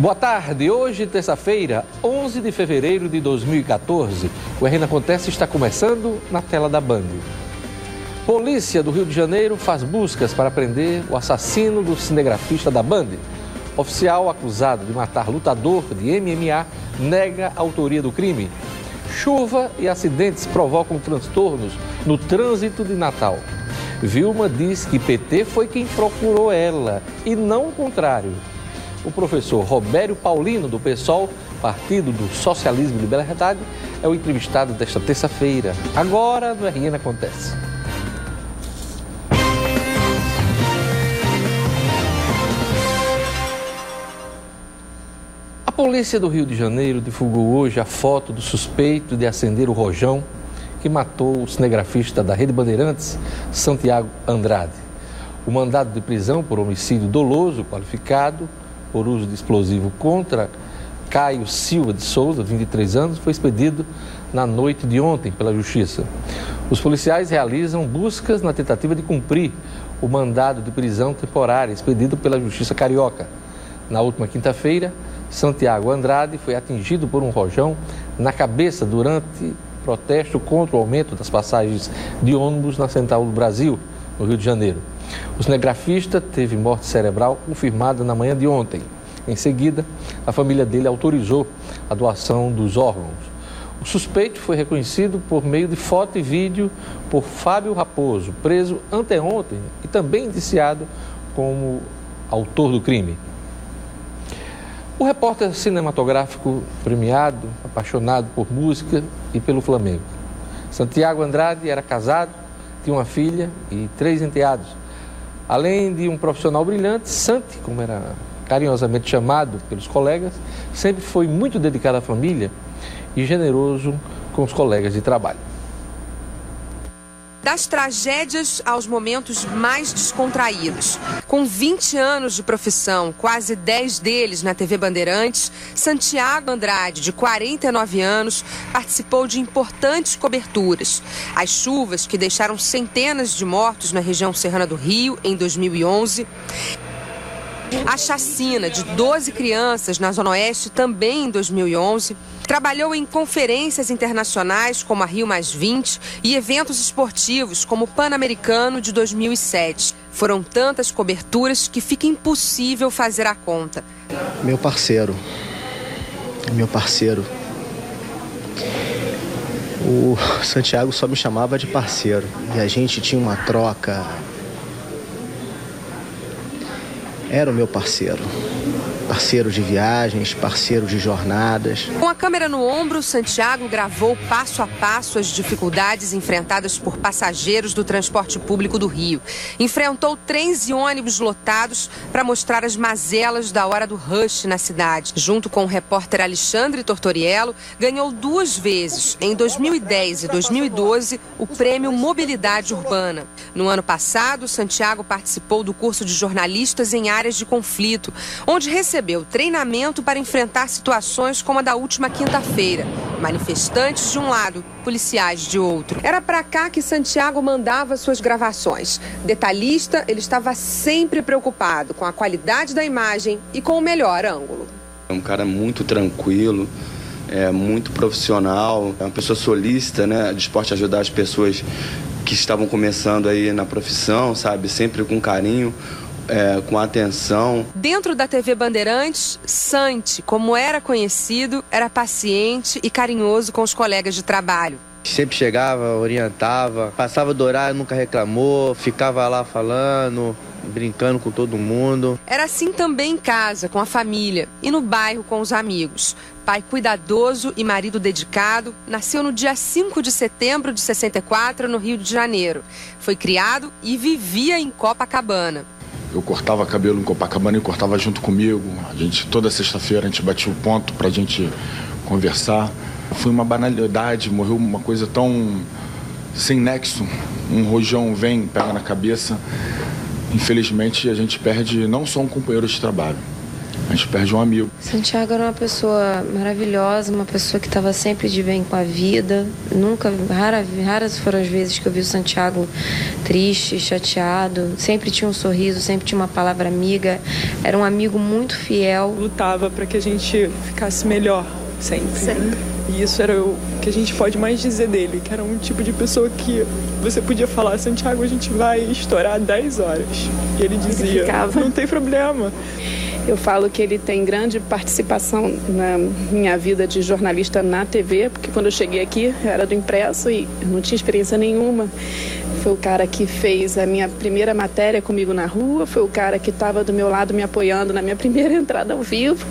Boa tarde, hoje terça-feira, 11 de fevereiro de 2014. O RN Acontece está começando na tela da Band. Polícia do Rio de Janeiro faz buscas para prender o assassino do cinegrafista da Band. Oficial acusado de matar lutador de MMA nega a autoria do crime. Chuva e acidentes provocam transtornos no trânsito de Natal. Vilma diz que PT foi quem procurou ela e não o contrário. O professor Robério Paulino, do PSOL, Partido do Socialismo e Liberdade, é o entrevistado desta terça-feira. Agora no RN Acontece. A polícia do Rio de Janeiro divulgou hoje a foto do suspeito de acender o rojão que matou o cinegrafista da Rede Bandeirantes, Santiago Andrade. O mandado de prisão por homicídio doloso qualificado por uso de explosivo contra Caio Silva de Souza, 23 anos, foi expedido na noite de ontem pela Justiça. Os policiais realizam buscas na tentativa de cumprir o mandado de prisão temporária expedido pela Justiça Carioca. Na última quinta-feira, Santiago Andrade foi atingido por um rojão na cabeça durante protesto contra o aumento das passagens de ônibus na Central do Brasil, no Rio de Janeiro. O cinegrafista teve morte cerebral confirmada na manhã de ontem. Em seguida, a família dele autorizou a doação dos órgãos. O suspeito foi reconhecido por meio de foto e vídeo por Fábio Raposo, preso anteontem e também indiciado como autor do crime. O repórter cinematográfico premiado, apaixonado por música e pelo Flamengo. Santiago Andrade era casado, tinha uma filha e 3 enteados. Além de um profissional brilhante, Santi, como era carinhosamente chamado pelos colegas, sempre foi muito dedicado à família e generoso com os colegas de trabalho. Das tragédias aos momentos mais descontraídos. Com 20 anos de profissão, quase 10 deles na TV Bandeirantes, Santiago Andrade, de 49 anos, participou de importantes coberturas. As chuvas que deixaram centenas de mortos na região serrana do Rio em 2011. A chacina de 12 crianças na Zona Oeste também em 2011. Trabalhou em conferências internacionais como a Rio+20 e eventos esportivos como o Pan-Americano de 2007. Foram tantas coberturas que fica impossível fazer a conta. Meu parceiro. O Santiago só me chamava de parceiro e a gente tinha uma troca. Era o meu parceiro de viagens, parceiro de jornadas. Com a câmera no ombro, Santiago gravou passo a passo as dificuldades enfrentadas por passageiros do transporte público do Rio. Enfrentou trens e ônibus lotados para mostrar as mazelas da hora do rush na cidade. Junto com o repórter Alexandre Tortoriello, ganhou 2 vezes, em 2010 e 2012, o prêmio Mobilidade Urbana. No ano passado, Santiago participou do curso de jornalistas em áreas de conflito, onde recebeu treinamento para enfrentar situações como a da última quinta-feira. Manifestantes de um lado, policiais de outro. Era para cá que Santiago mandava suas gravações. Detalhista, ele estava sempre preocupado com a qualidade da imagem e com o melhor ângulo. É um cara muito tranquilo, muito profissional, é uma pessoa solícita, né, disposta a ajudar as pessoas que estavam começando aí na profissão, sabe, sempre com carinho. Com atenção. Dentro da TV Bandeirantes, Santi, como era conhecido, era paciente e carinhoso com os colegas de trabalho. Sempre chegava, orientava, passava do horário, nunca reclamou, ficava lá falando, brincando com todo mundo. Era assim também em casa, com a família e no bairro com os amigos. Pai cuidadoso e marido dedicado, nasceu no dia 5 de setembro de 64, no Rio de Janeiro. Foi criado e vivia em Copacabana. Eu cortava cabelo em Copacabana e cortava junto comigo. Toda sexta-feira a gente batia o ponto pra gente conversar. Foi uma banalidade, morreu uma coisa tão sem nexo. Um rojão vem, pega na cabeça. Infelizmente a gente perde não só um companheiro de trabalho, a A gente perde um amigo. Santiago era uma pessoa maravilhosa, uma pessoa que estava sempre de bem com a vida. Raras foram as vezes que eu vi o Santiago triste, chateado. Sempre tinha um sorriso, sempre tinha uma palavra amiga. Era um amigo muito fiel. Lutava para que a gente ficasse melhor, sempre. E isso era o que a gente pode mais dizer dele, que era um tipo de pessoa que você podia falar: Santiago, a gente vai estourar 10 horas. E ele dizia: não tem problema. Eu falo que ele tem grande participação na minha vida de jornalista na TV, porque quando eu cheguei aqui eu era do impresso e não tinha experiência nenhuma. Foi o cara que fez a minha primeira matéria comigo na rua, foi o cara que estava do meu lado me apoiando na minha primeira entrada ao vivo.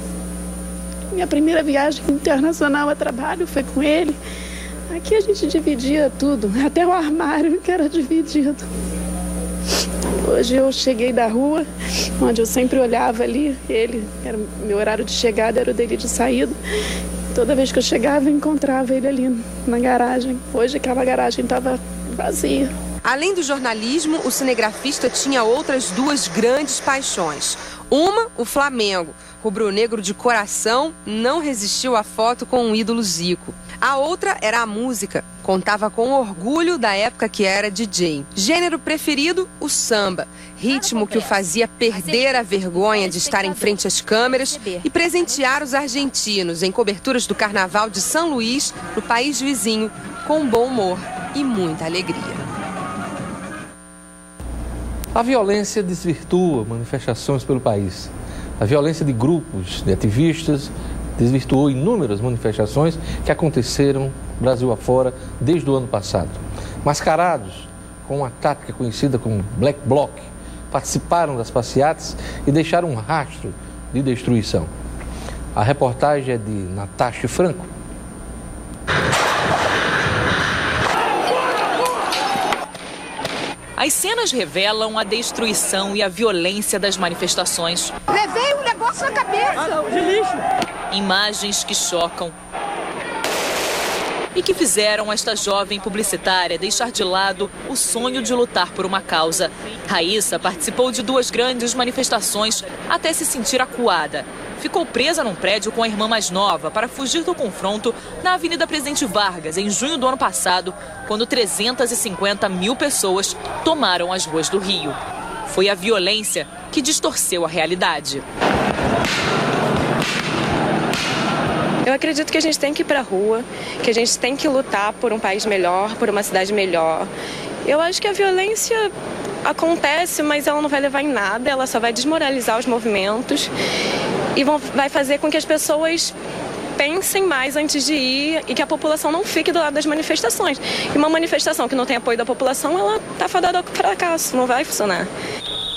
Minha primeira viagem internacional a trabalho foi com ele. Aqui a gente dividia tudo, até o armário que era dividido. Hoje eu cheguei da rua, onde eu sempre olhava ali, meu horário de chegada era o dele de saída. Toda vez que eu chegava, eu encontrava ele ali na garagem. Hoje aquela garagem estava vazia. Além do jornalismo, o cinegrafista tinha outras duas grandes paixões. Uma, o Flamengo. Rubro-negro de coração, não resistiu à foto com um ídolo Zico. A outra era a música. Contava com orgulho da época que era DJ. Gênero preferido, o samba. Ritmo que o fazia perder a vergonha de estar em frente às câmeras e presentear os argentinos em coberturas do Carnaval de São Luís, no país vizinho, com bom humor e muita alegria. A violência desvirtua manifestações pelo país. A violência de grupos de ativistas desvirtuou inúmeras manifestações que aconteceram Brasil afora desde o ano passado. Mascarados com uma tática conhecida como Black Bloc, participaram das passeatas e deixaram um rastro de destruição. A reportagem é de Natasha Franco. As cenas revelam a destruição e a violência das manifestações. Levei um negócio na cabeça! De lixo! Imagens que chocam e que fizeram esta jovem publicitária deixar de lado o sonho de lutar por uma causa. Raíssa participou de 2 grandes manifestações até se sentir acuada. Ficou presa num prédio com a irmã mais nova para fugir do confronto na Avenida Presidente Vargas, em junho do ano passado, quando 350 mil pessoas tomaram as ruas do Rio. Foi a violência que distorceu a realidade. Eu acredito que a gente tem que ir para a rua, que a gente tem que lutar por um país melhor, por uma cidade melhor. Eu acho que a violência acontece, mas ela não vai levar em nada, ela só vai desmoralizar os movimentos e vai fazer com que as pessoas pensem mais antes de ir e que a população não fique do lado das manifestações. E uma manifestação que não tem apoio da população, ela está fadada ao fracasso, não vai funcionar.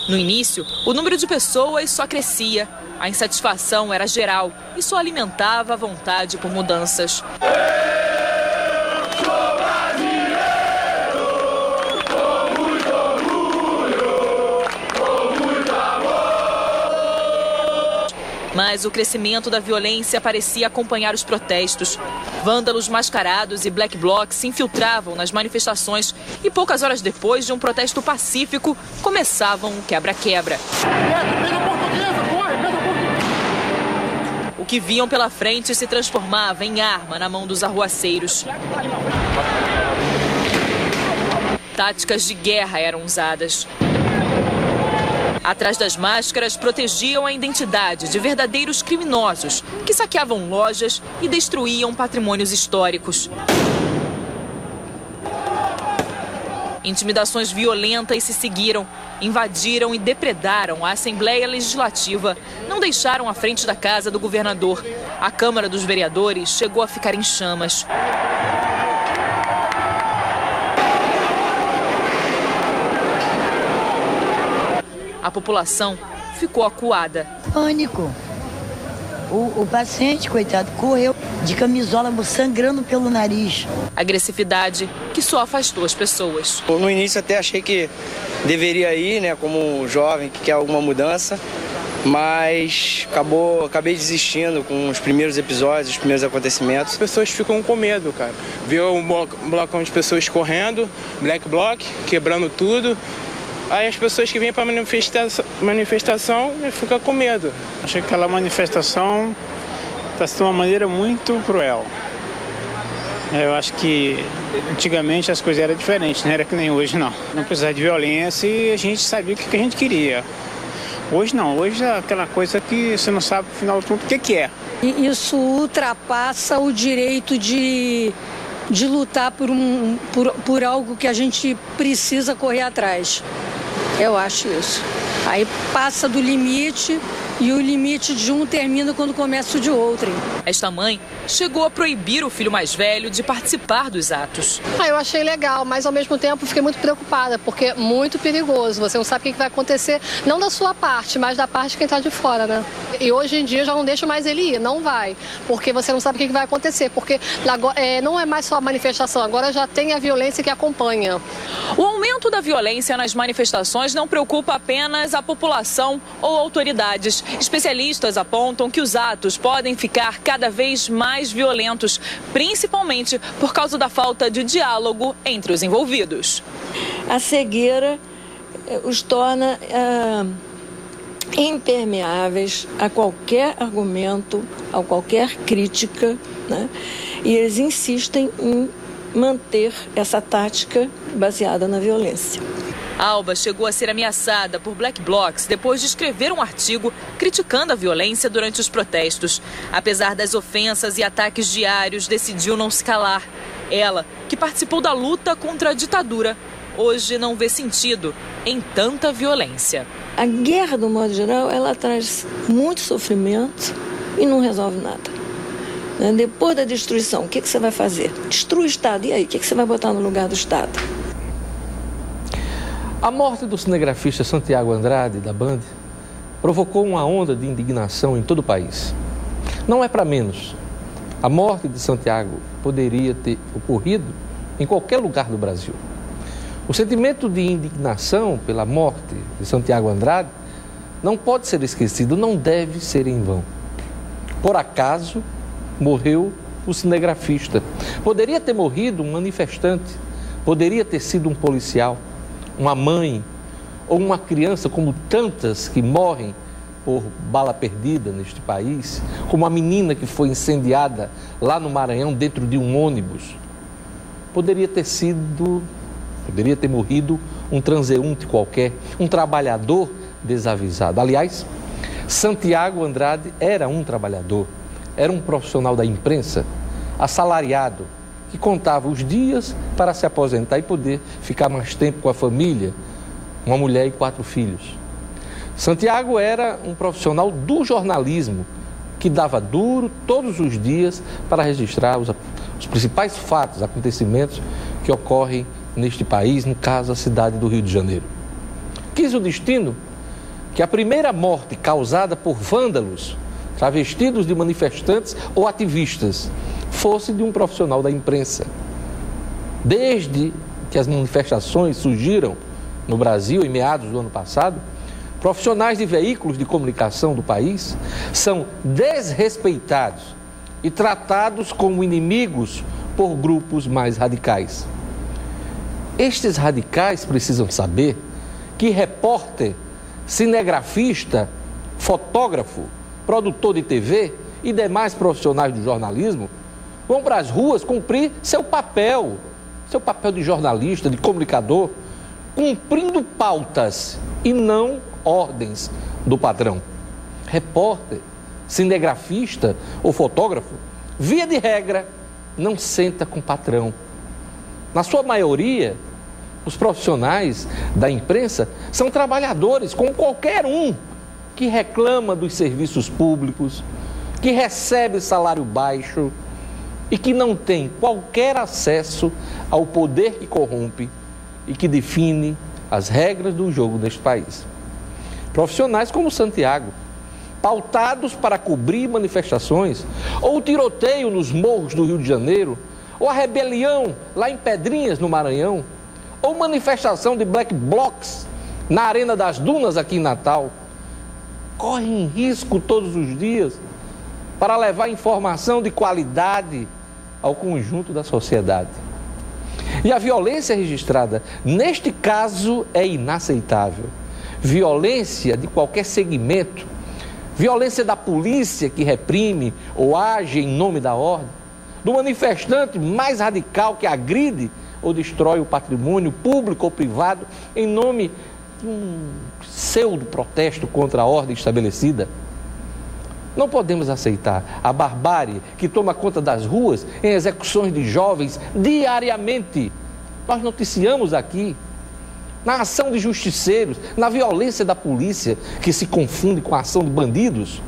No início, o número de pessoas só crescia. A insatisfação era geral e só alimentava a vontade por mudanças. Mas o crescimento da violência parecia acompanhar os protestos. Vândalos mascarados e Black Bloc se infiltravam nas manifestações e poucas horas depois de um protesto pacífico, começavam o quebra-quebra. O que viam pela frente se transformava em arma na mão dos arruaceiros. Táticas de guerra eram usadas. Atrás das máscaras, protegiam a identidade de verdadeiros criminosos que saqueavam lojas e destruíam patrimônios históricos. Intimidações violentas se seguiram, invadiram e depredaram a Assembleia Legislativa, não deixaram a frente da casa do governador. A Câmara dos Vereadores chegou a ficar em chamas. A população ficou acuada. Pânico. O paciente, coitado, correu de camisola sangrando pelo nariz. Agressividade que só afastou as pessoas. No início até achei que deveria ir, né, como jovem que quer alguma mudança, mas acabei desistindo com os primeiros episódios, os primeiros acontecimentos. As pessoas ficam com medo, cara. Vê um blocão de pessoas correndo, Black Bloc, quebrando tudo. Aí as pessoas que vêm para manifestação ficam com medo. Acho que aquela manifestação está sendo uma maneira muito cruel. Eu acho que antigamente as coisas eram diferentes, não era que nem hoje, não. Não precisava de violência e a gente sabia o que a gente queria. Hoje não, hoje é aquela coisa que você não sabe, no final de tudo, o que é. E isso ultrapassa o direito de lutar por algo que a gente precisa correr atrás. Eu acho isso. Aí passa do limite e o limite de um termina quando começa o de outro. Esta mãe chegou a proibir o filho mais velho de participar dos atos. Eu achei legal, mas ao mesmo tempo fiquei muito preocupada, porque é muito perigoso. Você não sabe o que vai acontecer, não da sua parte, mas da parte de quem está de fora, né? E hoje em dia eu já não deixo mais ele ir, não vai, porque você não sabe o que vai acontecer, porque não é mais só a manifestação, agora já tem a violência que acompanha. O aumento da violência nas manifestações não preocupa apenas a população ou autoridades. Especialistas apontam que os atos podem ficar cada vez mais violentos, principalmente por causa da falta de diálogo entre os envolvidos. A cegueira os torna impermeáveis a qualquer argumento, a qualquer crítica, né? E eles insistem em manter essa tática baseada na violência. Alba chegou a ser ameaçada por Black Blocs depois de escrever um artigo criticando a violência durante os protestos. Apesar das ofensas e ataques diários, decidiu não se calar. Ela, que participou da luta contra a ditadura, hoje não vê sentido em tanta violência. A guerra, do modo geral, ela traz muito sofrimento e não resolve nada. Depois da destruição, o que você vai fazer? Destrui o Estado. E aí, o que você vai botar no lugar do Estado? A morte do cinegrafista Santiago Andrade, da Band, provocou uma onda de indignação em todo o país. Não é para menos. A morte de Santiago poderia ter ocorrido em qualquer lugar do Brasil. O sentimento de indignação pela morte de Santiago Andrade não pode ser esquecido, não deve ser em vão. Por acaso, morreu o cinegrafista. Poderia ter morrido um manifestante, poderia ter sido um policial, uma mãe ou uma criança, como tantas que morrem por bala perdida neste país, como a menina que foi incendiada lá no Maranhão dentro de um ônibus. Poderia ter morrido um transeunte qualquer, um trabalhador desavisado. Aliás, Santiago Andrade era um trabalhador, era um profissional da imprensa, assalariado, que contava os dias para se aposentar e poder ficar mais tempo com a família, uma mulher e 4 filhos. Santiago era um profissional do jornalismo, que dava duro todos os dias para registrar os principais fatos, acontecimentos que ocorrem neste país, no caso, a cidade do Rio de Janeiro. Quis o destino que a primeira morte causada por vândalos, travestidos de manifestantes ou ativistas, fosse de um profissional da imprensa. Desde que as manifestações surgiram no Brasil, em meados do ano passado, profissionais de veículos de comunicação do país são desrespeitados e tratados como inimigos por grupos mais radicais. Estes radicais precisam saber que repórter, cinegrafista, fotógrafo, produtor de TV e demais profissionais do jornalismo vão para as ruas cumprir seu papel de jornalista, de comunicador, cumprindo pautas e não ordens do patrão. Repórter, cinegrafista ou fotógrafo, via de regra, não senta com o patrão. Na sua maioria, os profissionais da imprensa são trabalhadores, como qualquer um que reclama dos serviços públicos, que recebe salário baixo e que não tem qualquer acesso ao poder que corrompe e que define as regras do jogo deste país. Profissionais como Santiago, pautados para cobrir manifestações, ou tiroteio nos morros do Rio de Janeiro, ou a rebelião lá em Pedrinhas, no Maranhão, ou manifestação de Black Blocs na Arena das Dunas, aqui em Natal, correm risco todos os dias para levar informação de qualidade ao conjunto da sociedade. E a violência registrada neste caso é inaceitável. Violência de qualquer segmento, violência da polícia que reprime ou age em nome da ordem, do manifestante mais radical que agride ou destrói o patrimônio público ou privado em nome de um pseudo-protesto contra a ordem estabelecida. Não podemos aceitar a barbárie que toma conta das ruas em execuções de jovens diariamente. Nós noticiamos aqui, na ação de justiceiros, na violência da polícia que se confunde com a ação de bandidos,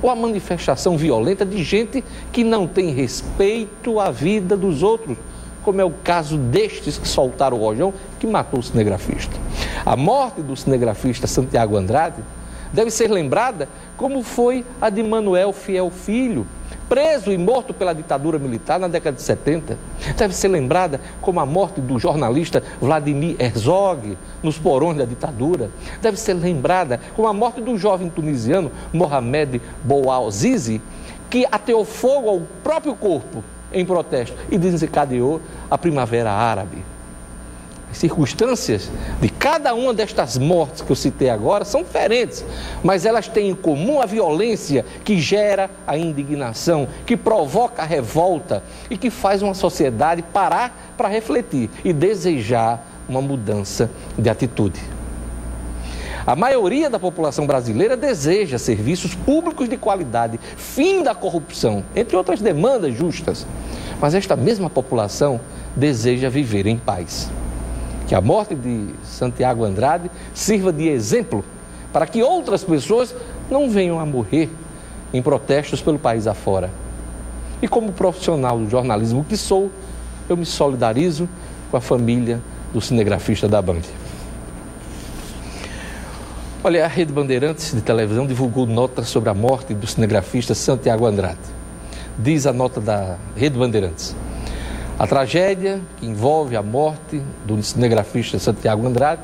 ou a manifestação violenta de gente que não tem respeito à vida dos outros, como é o caso destes que soltaram o rojão que matou o cinegrafista. A morte do cinegrafista Santiago Andrade deve ser lembrada como foi a de Manuel Fiel Filho, preso e morto pela ditadura militar na década de 70. Deve ser lembrada como a morte do jornalista Vladimir Herzog nos porões da ditadura. Deve ser lembrada como a morte do jovem tunisiano Mohamed Bouazizi, que ateou fogo ao próprio corpo em protesto e desencadeou a Primavera Árabe. As circunstâncias de cada uma destas mortes que eu citei agora são diferentes, mas elas têm em comum a violência que gera a indignação, que provoca a revolta e que faz uma sociedade parar para refletir e desejar uma mudança de atitude. A maioria da população brasileira deseja serviços públicos de qualidade, fim da corrupção, entre outras demandas justas. Mas esta mesma população deseja viver em paz. Que a morte de Santiago Andrade sirva de exemplo para que outras pessoas não venham a morrer em protestos pelo país afora. E como profissional do jornalismo que sou, eu me solidarizo com a família do cinegrafista da Band. Olha, a Rede Bandeirantes de televisão divulgou nota sobre a morte do cinegrafista Santiago Andrade. Diz a nota da Rede Bandeirantes: a tragédia que envolve a morte do cinegrafista Santiago Andrade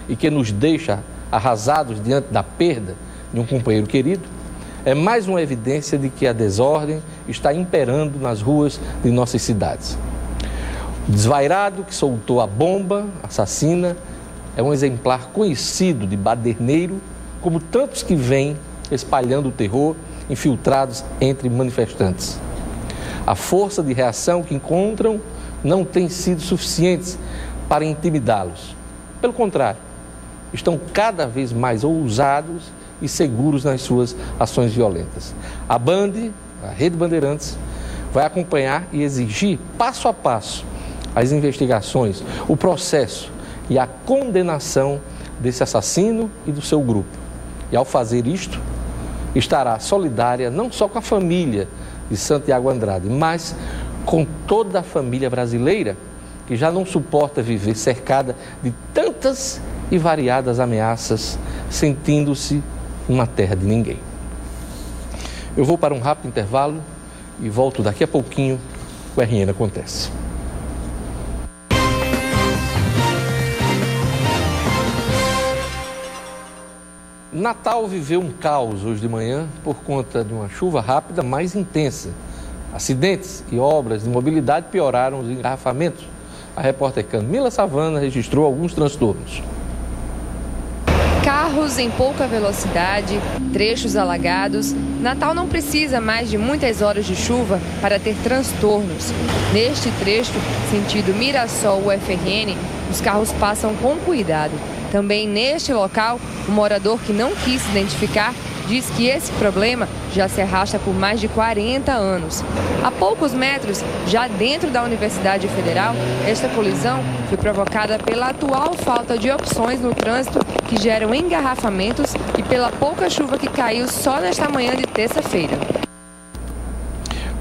e que nos deixa arrasados diante da perda de um companheiro querido é mais uma evidência de que a desordem está imperando nas ruas de nossas cidades. O desvairado que soltou a bomba assassina é um exemplar conhecido de baderneiro, como tantos que vêm espalhando o terror infiltrados entre manifestantes. A força de reação que encontram não tem sido suficiente para intimidá-los. Pelo contrário, estão cada vez mais ousados e seguros nas suas ações violentas. A Band, a Rede Bandeirantes, vai acompanhar e exigir passo a passo as investigações, o processo e a condenação desse assassino e do seu grupo. E ao fazer isto, estará solidária não só com a família de Santiago Andrade, mas com toda a família brasileira que já não suporta viver cercada de tantas e variadas ameaças, sentindo-se uma terra de ninguém. Eu vou para um rápido intervalo e volto daqui a pouquinho com o RN Acontece. Natal viveu um caos hoje de manhã por conta de uma chuva rápida mais intensa. Acidentes e obras de mobilidade pioraram os engarrafamentos. A repórter Camila Savana registrou alguns transtornos. Carros em pouca velocidade, trechos alagados. Natal não precisa mais de muitas horas de chuva para ter transtornos. Neste trecho, sentido Mirassol-UFRN, os carros passam com cuidado. Também neste local, um morador que não quis se identificar diz que esse problema já se arrasta por mais de 40 anos. A poucos metros, já dentro da Universidade Federal, esta colisão foi provocada pela atual falta de opções no trânsito que geram engarrafamentos e pela pouca chuva que caiu só nesta manhã de terça-feira.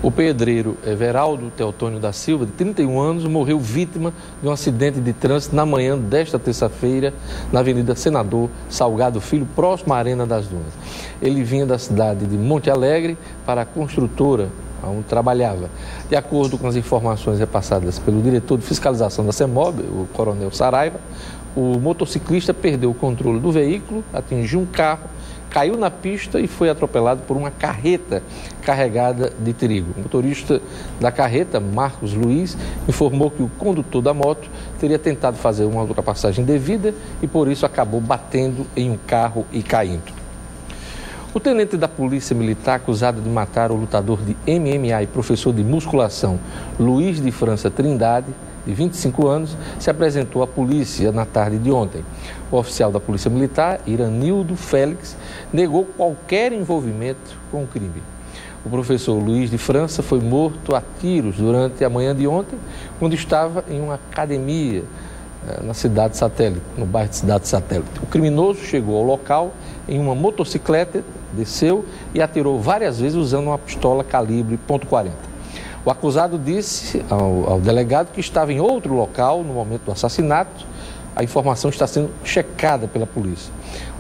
O pedreiro Everaldo Teotônio da Silva, de 31 anos, morreu vítima de um acidente de trânsito na manhã desta terça-feira, na Avenida Senador Salgado Filho, próximo à Arena das Dunas. Ele vinha da cidade de Monte Alegre para a construtora onde trabalhava. De acordo com as informações repassadas pelo diretor de fiscalização da CEMOB, o coronel Saraiva, o motociclista perdeu o controle do veículo, atingiu um carro, caiu na pista e foi atropelado por uma carreta carregada de trigo. O motorista da carreta, Marcos Luiz, informou que o condutor da moto teria tentado fazer uma ultrapassagem indevida e por isso acabou batendo em um carro e caindo. O tenente da Polícia Militar acusado de matar o lutador de MMA e professor de musculação Luiz de França Trindade, de 25 anos, se apresentou à polícia na tarde de ontem. O oficial da Polícia Militar, Iranildo Félix, negou qualquer envolvimento com o crime. O professor Luiz de França foi morto a tiros durante a manhã de ontem, quando estava em uma academia na cidade satélite, no bairro de Cidade Satélite. O criminoso chegou ao local em uma motocicleta, desceu e atirou várias vezes usando uma pistola calibre .40. O acusado disse ao delegado que estava em outro local no momento do assassinato. A informação está sendo checada pela polícia.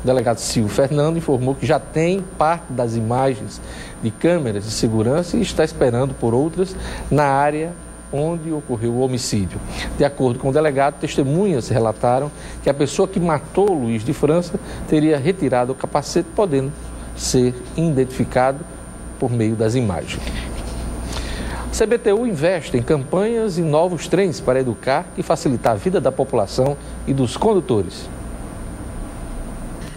O delegado Silvio Fernando informou que já tem parte das imagens de câmeras de segurança e está esperando por outras na área onde ocorreu o homicídio. De acordo com o delegado, testemunhas relataram que a pessoa que matou Luiz de França teria retirado o capacete, podendo ser identificado por meio das imagens. A CBTU investe em campanhas e novos trens para educar e facilitar a vida da população e dos condutores.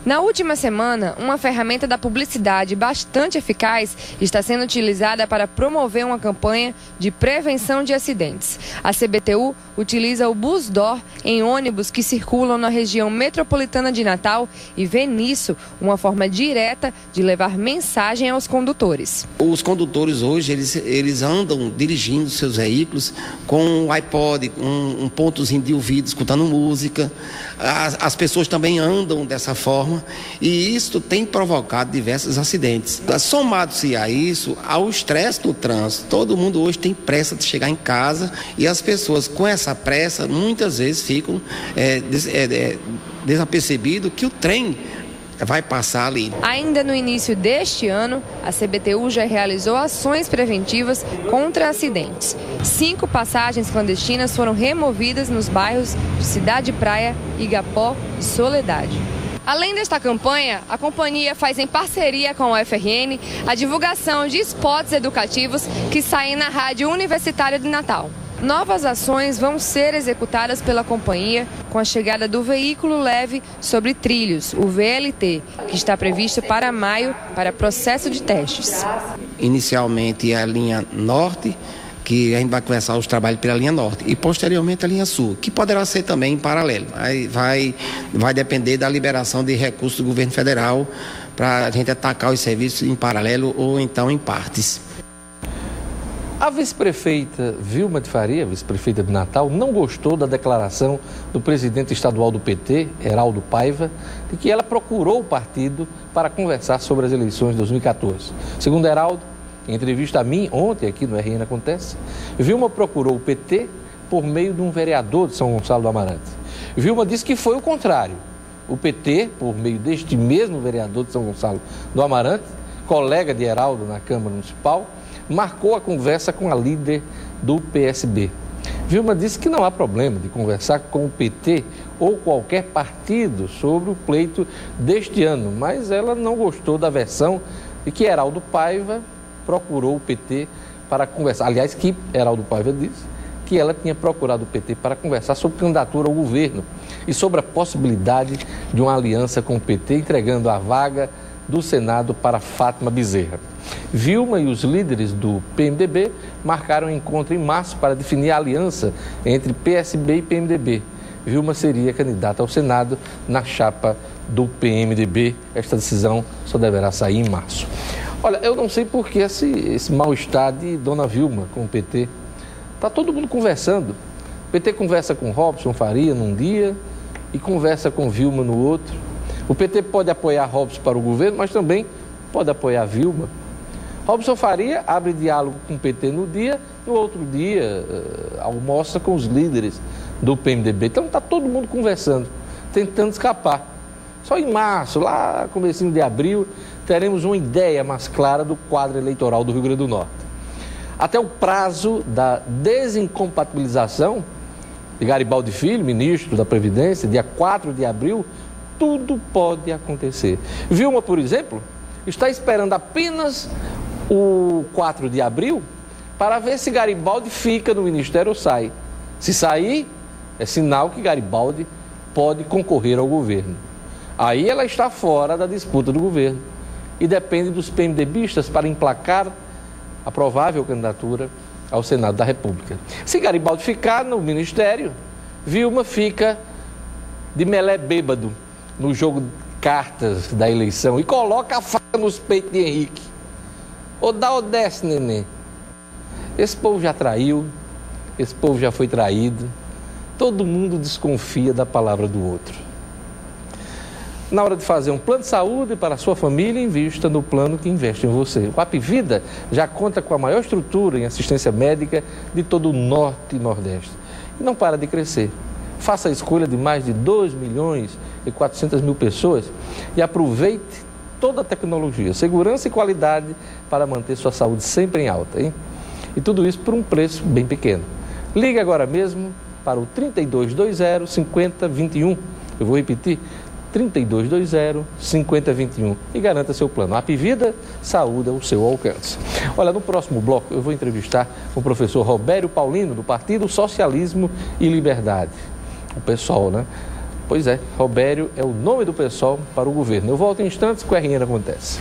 Na última semana, uma ferramenta da publicidade bastante eficaz está sendo utilizada para promover uma campanha de prevenção de acidentes. A CBTU utiliza o Busdoor em ônibus que circulam na região metropolitana de Natal e vê nisso uma forma direta de levar mensagem aos condutores. Os condutores hoje, eles andam dirigindo seus veículos com um iPod, um pontozinho de ouvido, escutando música. As pessoas também andam dessa forma. E isso tem provocado diversos acidentes. Somado-se a isso, ao estresse do trânsito, todo mundo hoje tem pressa de chegar em casa e as pessoas com essa pressa muitas vezes ficam desapercebidos que o trem vai passar ali. Ainda no início deste ano, a CBTU já realizou ações preventivas contra acidentes. 5 passagens clandestinas foram removidas nos bairros de Cidade Praia, Igapó e Soledade. Além desta campanha, a companhia faz em parceria com o UFRN a divulgação de spots educativos que saem na Rádio Universitária de Natal. Novas ações vão ser executadas pela companhia com a chegada do veículo leve sobre trilhos, o VLT, que está previsto para maio para processo de testes. Inicialmente a linha norte, que a gente vai começar os trabalhos pela linha norte e posteriormente a linha sul, que poderá ser também em paralelo. Aí vai depender da liberação de recursos do governo federal para a gente atacar os serviços em paralelo ou então em partes. A vice-prefeita Vilma de Faria, vice-prefeita de Natal, não gostou da declaração do presidente estadual do PT, Heraldo Paiva, de que ela procurou o partido para conversar sobre as eleições de 2014. Segundo Heraldo, em entrevista a mim, ontem aqui no RN Acontece, Vilma procurou o PT por meio de um vereador de São Gonçalo do Amarante. Vilma disse que foi o contrário. O PT, por meio deste mesmo vereador de São Gonçalo do Amarante, colega de Heraldo na Câmara Municipal, marcou a conversa com a líder do PSB. Vilma disse que não há problema de conversar com o PT ou qualquer partido sobre o pleito deste ano, mas ela não gostou da versão de que Heraldo Paiva procurou o PT para conversar. Aliás, que Heraldo Paiva disse que ela tinha procurado o PT para conversar sobre candidatura ao governo e sobre a possibilidade de uma aliança com o PT, entregando a vaga do Senado para Fátima Bezerra. Vilma e os líderes do PMDB marcaram um encontro em março para definir a aliança entre PSB e PMDB. Vilma seria candidata ao Senado na chapa do PMDB. Esta decisão só deverá sair em março. Olha, eu não sei por que esse mal-estar de Dona Vilma com o PT. Está todo mundo conversando. O PT conversa com Robson Faria num dia e conversa com Vilma no outro. O PT pode apoiar Robson para o governo, mas também pode apoiar Vilma. Robson Faria abre diálogo com o PT no dia, no outro dia almoça com os líderes do PMDB. Então está todo mundo conversando, tentando escapar. Só em março, lá comecinho de abril, teremos uma ideia mais clara do quadro eleitoral do Rio Grande do Norte. Até o prazo da desincompatibilização de Garibaldi Filho, ministro da Previdência, dia 4 de abril, tudo pode acontecer. Vilma, por exemplo, está esperando apenas o 4 de abril para ver se Garibaldi fica no ministério ou sai. Se sair, é sinal que Garibaldi pode concorrer ao governo. Aí ela está fora da disputa do governo e depende dos PMDBistas para emplacar a provável candidatura ao Senado da República. Se Garibaldi ficar no ministério, Vilma fica de melé bêbado no jogo de cartas da eleição e coloca a faca nos peitos de Henrique. Ou dá ou desce, neném. Esse povo já traiu, esse povo já foi traído, todo mundo desconfia da palavra do outro. Na hora de fazer um plano de saúde para a sua família, invista no plano que investe em você. O Apvida já conta com a maior estrutura em assistência médica de todo o Norte e Nordeste. E não para de crescer. Faça a escolha de mais de 2.400.000 pessoas e aproveite toda a tecnologia, segurança e qualidade para manter sua saúde sempre em alta, hein? E tudo isso por um preço bem pequeno. Ligue agora mesmo para o 3220-5021. Eu vou repetir, 3220-5021 e garanta seu plano. A Apvida, saúde ao seu alcance. Olha, no próximo bloco eu vou entrevistar o professor Robério Paulino, do Partido Socialismo e Liberdade. O PSOL, né? Pois é, Robério é o nome do PSOL para o governo. Eu volto em instantes com o RN Acontece.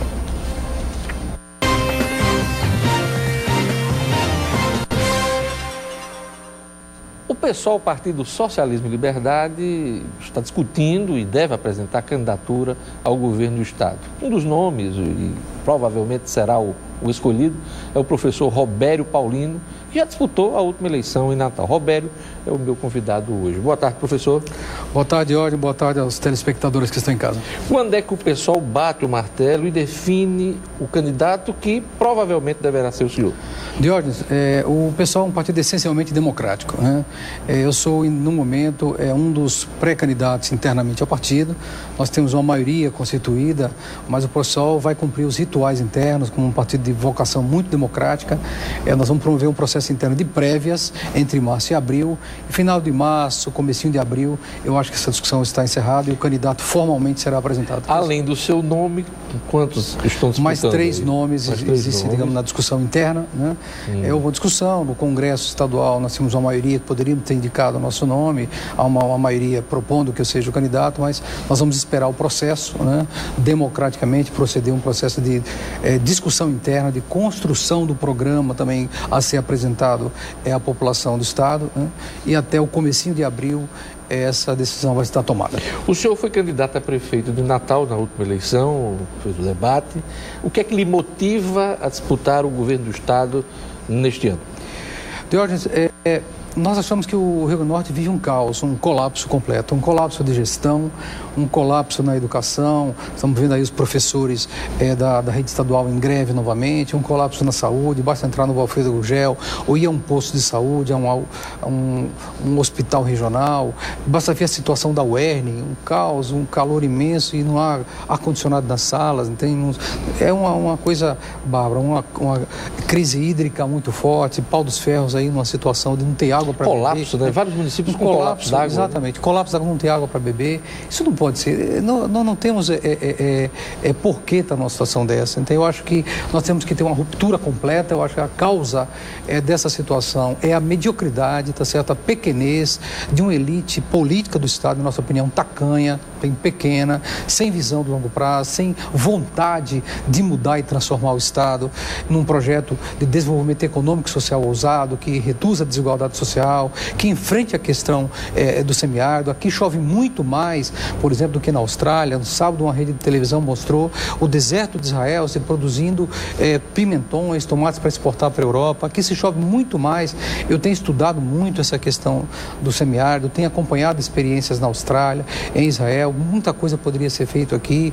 O PSOL, Partido Socialismo e Liberdade, está discutindo e deve apresentar candidatura ao governo do Estado. Um dos nomes, e provavelmente será o escolhido, é o professor Robério Paulino, que já disputou a última eleição em Natal. Robério é o meu convidado hoje. Boa tarde, professor. Boa tarde, Diógenes. Boa tarde aos telespectadores que estão em casa. Quando é que o PSOL bate o martelo e define o candidato que provavelmente deverá ser o senhor? Diógenes, o PSOL é um partido essencialmente democrático, né? Eu sou, no momento, um dos pré-candidatos internamente ao partido. Nós temos uma maioria constituída, mas o PSOL vai cumprir os rituais internos como um partido de vocação muito democrática. Nós vamos promover um processo interno de prévias entre março e abril. E final de março, comecinho de abril, eu acho que essa discussão está encerrada e o candidato formalmente será apresentado. Além do seu nome, quantos estão disputando? Mais três nomes existem, digamos, na discussão interna, né? É uma discussão no Congresso Estadual, nós temos uma maioria que poderíamos ter indicado o nosso nome, há uma maioria propondo que eu seja o candidato, mas nós vamos esperar o processo, né? Democraticamente proceder um processo de discussão interna, de construção do programa também a ser apresentado à população do Estado, né? E até o comecinho de abril essa decisão vai estar tomada. O senhor foi candidato a prefeito de Natal na última eleição, fez o debate. O que é que lhe motiva a disputar o governo do Estado neste ano? Diógenes, nós achamos que o Rio Grande do Norte vive um caos, um colapso completo, um colapso de gestão, um colapso na educação. Estamos vendo aí os professores da rede estadual em greve novamente, um colapso na saúde. Basta entrar no Valfredo Gugel ou ir a um posto de saúde, a um hospital regional. Basta ver a situação da UERN, um caos, um calor imenso e não há ar-condicionado nas salas. É uma coisa bárbara, uma crise hídrica muito forte, Pau dos Ferros aí numa situação de não ter água para beber. Colapso, né? Vários municípios com colapso d'água. Exatamente, colapso d'água, não tem água para beber. Isso não pode ser. Nós não temos por que estar numa situação dessa. Então eu acho que nós temos que ter uma ruptura completa. Eu acho que a causa dessa situação é a mediocridade, tá certo? A pequenez de uma elite política do Estado, na nossa opinião, tacanha, bem pequena, sem visão de longo prazo, sem vontade de mudar e transformar o Estado num projeto de desenvolvimento econômico e social ousado, que reduza a desigualdade social, que enfrente a questão do semiárido. Aqui chove muito mais, por exemplo, do que na Austrália. No sábado, uma rede de televisão mostrou o deserto de Israel se produzindo pimentões, tomates para exportar para a Europa. Aqui se chove muito mais. Eu tenho estudado muito essa questão do semiárido, tenho acompanhado experiências na Austrália, em Israel. Muita coisa poderia ser feita aqui.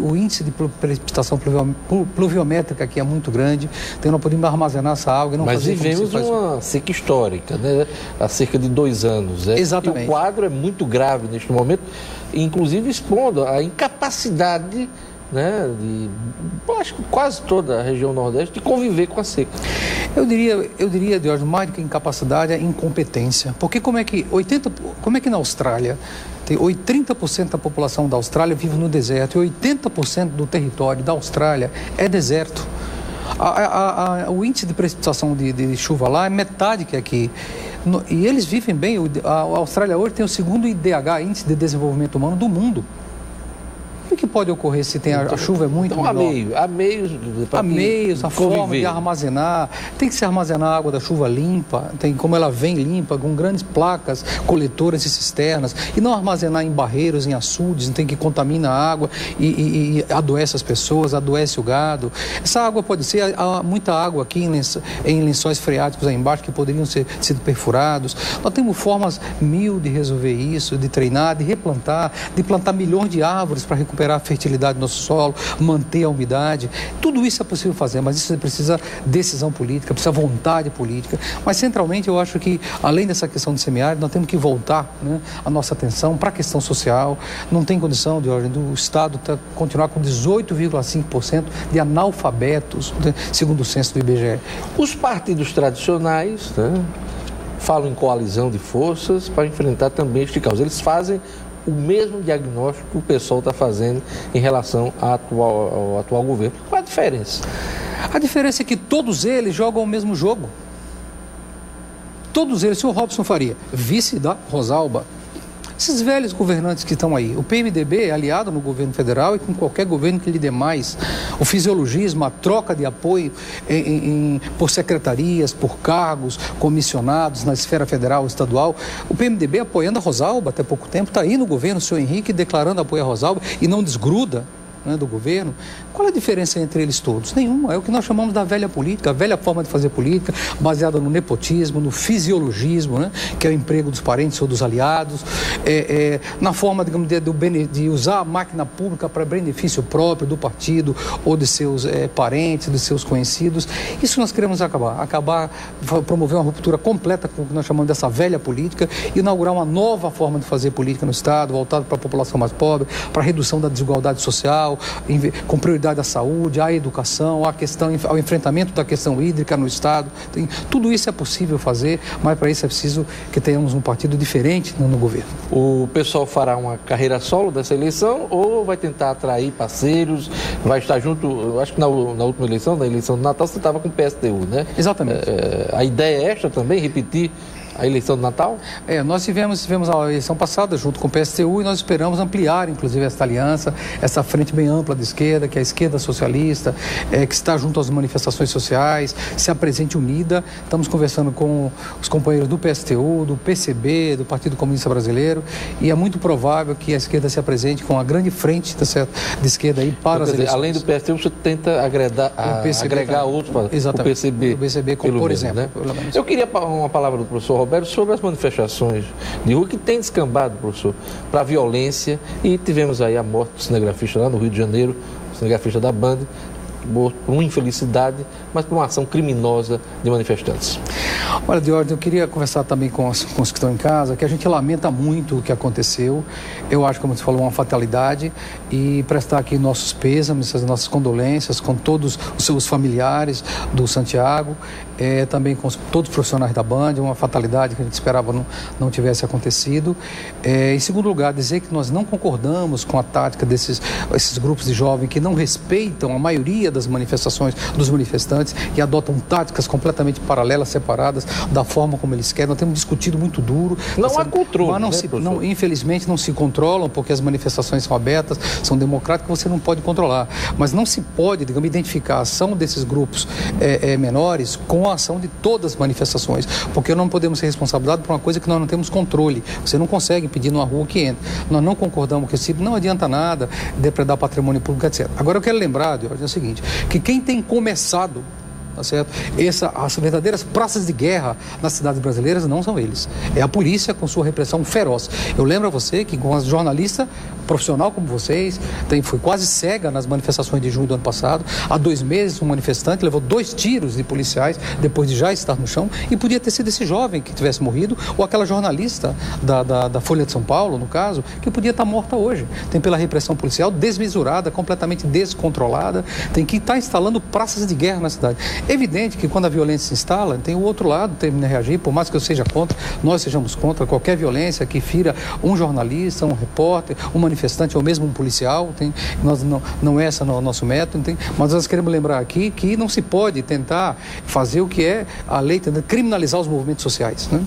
O índice de precipitação pluviométrica aqui é muito grande, então nós podemos armazenar essa água e não fazer como se faz. Mas vivemos uma seca histórica, né? Há cerca de 2 anos. Exatamente. E o quadro é muito grave neste momento, inclusive expondo a incapacidade né, acho que quase toda a região Nordeste, de conviver com a seca. Eu diria, Diógenes, mais do que incapacidade, é incompetência. Porque como é que na Austrália, 30% da população da Austrália vive no deserto e 80% do território da Austrália é deserto. O índice de precipitação de chuva lá é metade que aqui. E eles vivem bem. A Austrália hoje tem o segundo IDH, Índice de Desenvolvimento Humano, do mundo. O que pode ocorrer se tem a chuva é muito menor? Há meios, a forma de armazenar. Tem que se armazenar a água da chuva limpa, como ela vem limpa, com grandes placas coletoras e cisternas, e não armazenar em barreiros, em açudes, tem que contamina a água e adoece as pessoas, adoece o gado. Essa água pode ser, há muita água aqui em lençóis freáticos aí embaixo que poderiam ser perfurados. Nós temos formas mil de resolver isso, de treinar, de replantar, de plantar milhões de árvores para recuperar a fertilidade do nosso solo, manter a umidade. Tudo isso é possível fazer, mas isso precisa decisão política, precisa vontade política. Mas, centralmente, eu acho que, além dessa questão de semiárido, nós temos que voltar, né, a nossa atenção para a questão social. Não tem condição, do Estado continuar com 18,5% de analfabetos, né, segundo o censo do IBGE. Os partidos tradicionais, né, falam em coalizão de forças para enfrentar também este caos. Eles fazem o mesmo diagnóstico que o pessoal está fazendo em relação ao atual governo. Qual é a diferença? A diferença é que todos eles jogam o mesmo jogo. Todos eles, o senhor Robson Faria, vice da Rosalba. Esses velhos governantes que estão aí, o PMDB é aliado no governo federal e com qualquer governo que lhe dê mais. O fisiologismo, a troca de apoio por secretarias, por cargos, comissionados na esfera federal, estadual. O PMDB apoiando a Rosalba até pouco tempo, está aí no governo, o senhor Henrique declarando apoio a Rosalba e não desgruda, né, do governo. Qual é a diferença entre eles todos? Nenhuma. É o que nós chamamos da velha política, a velha forma de fazer política, baseada no nepotismo, no fisiologismo, né, que é o emprego dos parentes ou dos aliados, na forma, digamos, de usar a máquina pública para benefício próprio do partido ou de seus parentes, de seus conhecidos. Isso nós queremos acabar, promover uma ruptura completa com o que nós chamamos dessa velha política, inaugurar uma nova forma de fazer política no Estado, voltada para a população mais pobre, para a redução da desigualdade social, com prioridade à saúde, à educação, ao enfrentamento da questão hídrica no Estado. Tudo isso é possível fazer, mas para isso é preciso que tenhamos um partido diferente no governo. O pessoal fará uma carreira solo dessa eleição ou vai tentar atrair parceiros, vai estar junto? Eu acho que na última eleição, na eleição do Natal, você estava com o PSTU, né? Exatamente. A ideia é esta também, repetir a eleição do Natal? Nós tivemos a eleição passada junto com o PSTU e nós esperamos ampliar, inclusive, esta aliança, essa frente bem ampla de esquerda, que é a esquerda socialista, que está junto às manifestações sociais, se apresente unida. Estamos conversando com os companheiros do PSTU, do PCB, do Partido Comunista Brasileiro, e é muito provável que a esquerda se apresente com uma grande frente de esquerda aí para as eleições. Além do PSTU, você tenta agregar outros para o PCB. O PCB, por exemplo. Né? Eu queria uma palavra do professor Roberto sobre as manifestações de rua que tem descambado, professor, para a violência, e tivemos aí a morte do cinegrafista lá no Rio de Janeiro, o cinegrafista da Band, por uma infelicidade, mas por uma ação criminosa de manifestantes. Olha, Diógenes, eu queria conversar também com os que estão em casa, que a gente lamenta muito o que aconteceu. Eu acho, como você falou, uma fatalidade, e prestar aqui nossos pêsames, as nossas condolências com todos os seus familiares do Santiago, também com todos os profissionais da Band, uma fatalidade que a gente esperava não tivesse acontecido. Em segundo lugar, dizer que nós não concordamos com a tática esses grupos de jovens que não respeitam a maioria das manifestações dos manifestantes e adotam táticas completamente paralelas, separadas, da forma como eles querem. Nós temos discutido muito duro. Não há controle, mas infelizmente não se controlam, porque as manifestações são abertas, são democráticas, você não pode controlar. Mas não se pode, digamos, identificar a ação desses grupos menores com a ação de todas as manifestações, porque não podemos ser responsabilizados por uma coisa que nós não temos controle. Você não consegue impedir numa rua que entra. Nós não concordamos com esse tipo, não adianta nada depredar patrimônio público, etc. Agora eu quero lembrar, Diógenes, é o seguinte, que quem tem começado, tá certo? As verdadeiras praças de guerra nas cidades brasileiras não são eles. É a polícia com sua repressão feroz. Eu lembro a você que com as jornalistas profissional como vocês, foi quase cega nas manifestações de junho do ano passado. Há 2 meses, um manifestante levou 2 tiros de policiais depois de já estar no chão, e podia ter sido esse jovem que tivesse morrido, ou aquela jornalista da Folha de São Paulo, no caso, que podia estar morta hoje. Tem pela repressão policial desmesurada, completamente descontrolada, tem que estar instalando praças de guerra na cidade. É evidente que quando a violência se instala, tem o outro lado, termina a reagir, por mais que eu seja contra, nós sejamos contra qualquer violência que fira um jornalista, um repórter, um manifestante ou mesmo um policial, não é esse o nosso método, mas nós queremos lembrar aqui que não se pode tentar fazer o que é a lei, tentar criminalizar os movimentos sociais, né?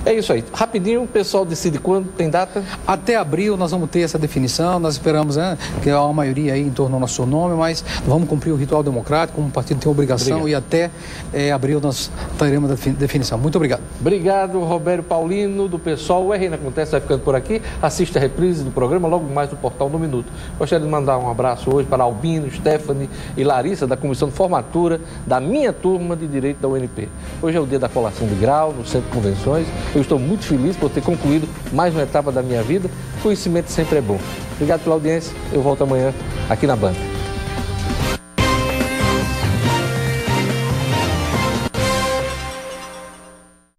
É isso aí. Rapidinho, o pessoal decide quando, tem data? Até abril nós vamos ter essa definição, nós esperamos que há uma maioria aí em torno do nosso nome, mas vamos cumprir o ritual democrático, como o partido tem obrigação. Obrigado. E até abril nós teremos a definição. Muito obrigado. Obrigado, Roberto Paulino, do pessoal. O RN Acontece vai ficando por aqui. Assista a reprise do programa logo mais no portal No Minuto. Gostaria de mandar um abraço hoje para Albino, Stephanie e Larissa, da Comissão de Formatura da minha turma de Direito da UNP. Hoje é o dia da colação de grau no Centro de Convenções. Eu estou muito feliz por ter concluído mais uma etapa da minha vida. Conhecimento sempre é bom. Obrigado pela audiência. Eu volto amanhã aqui na Band.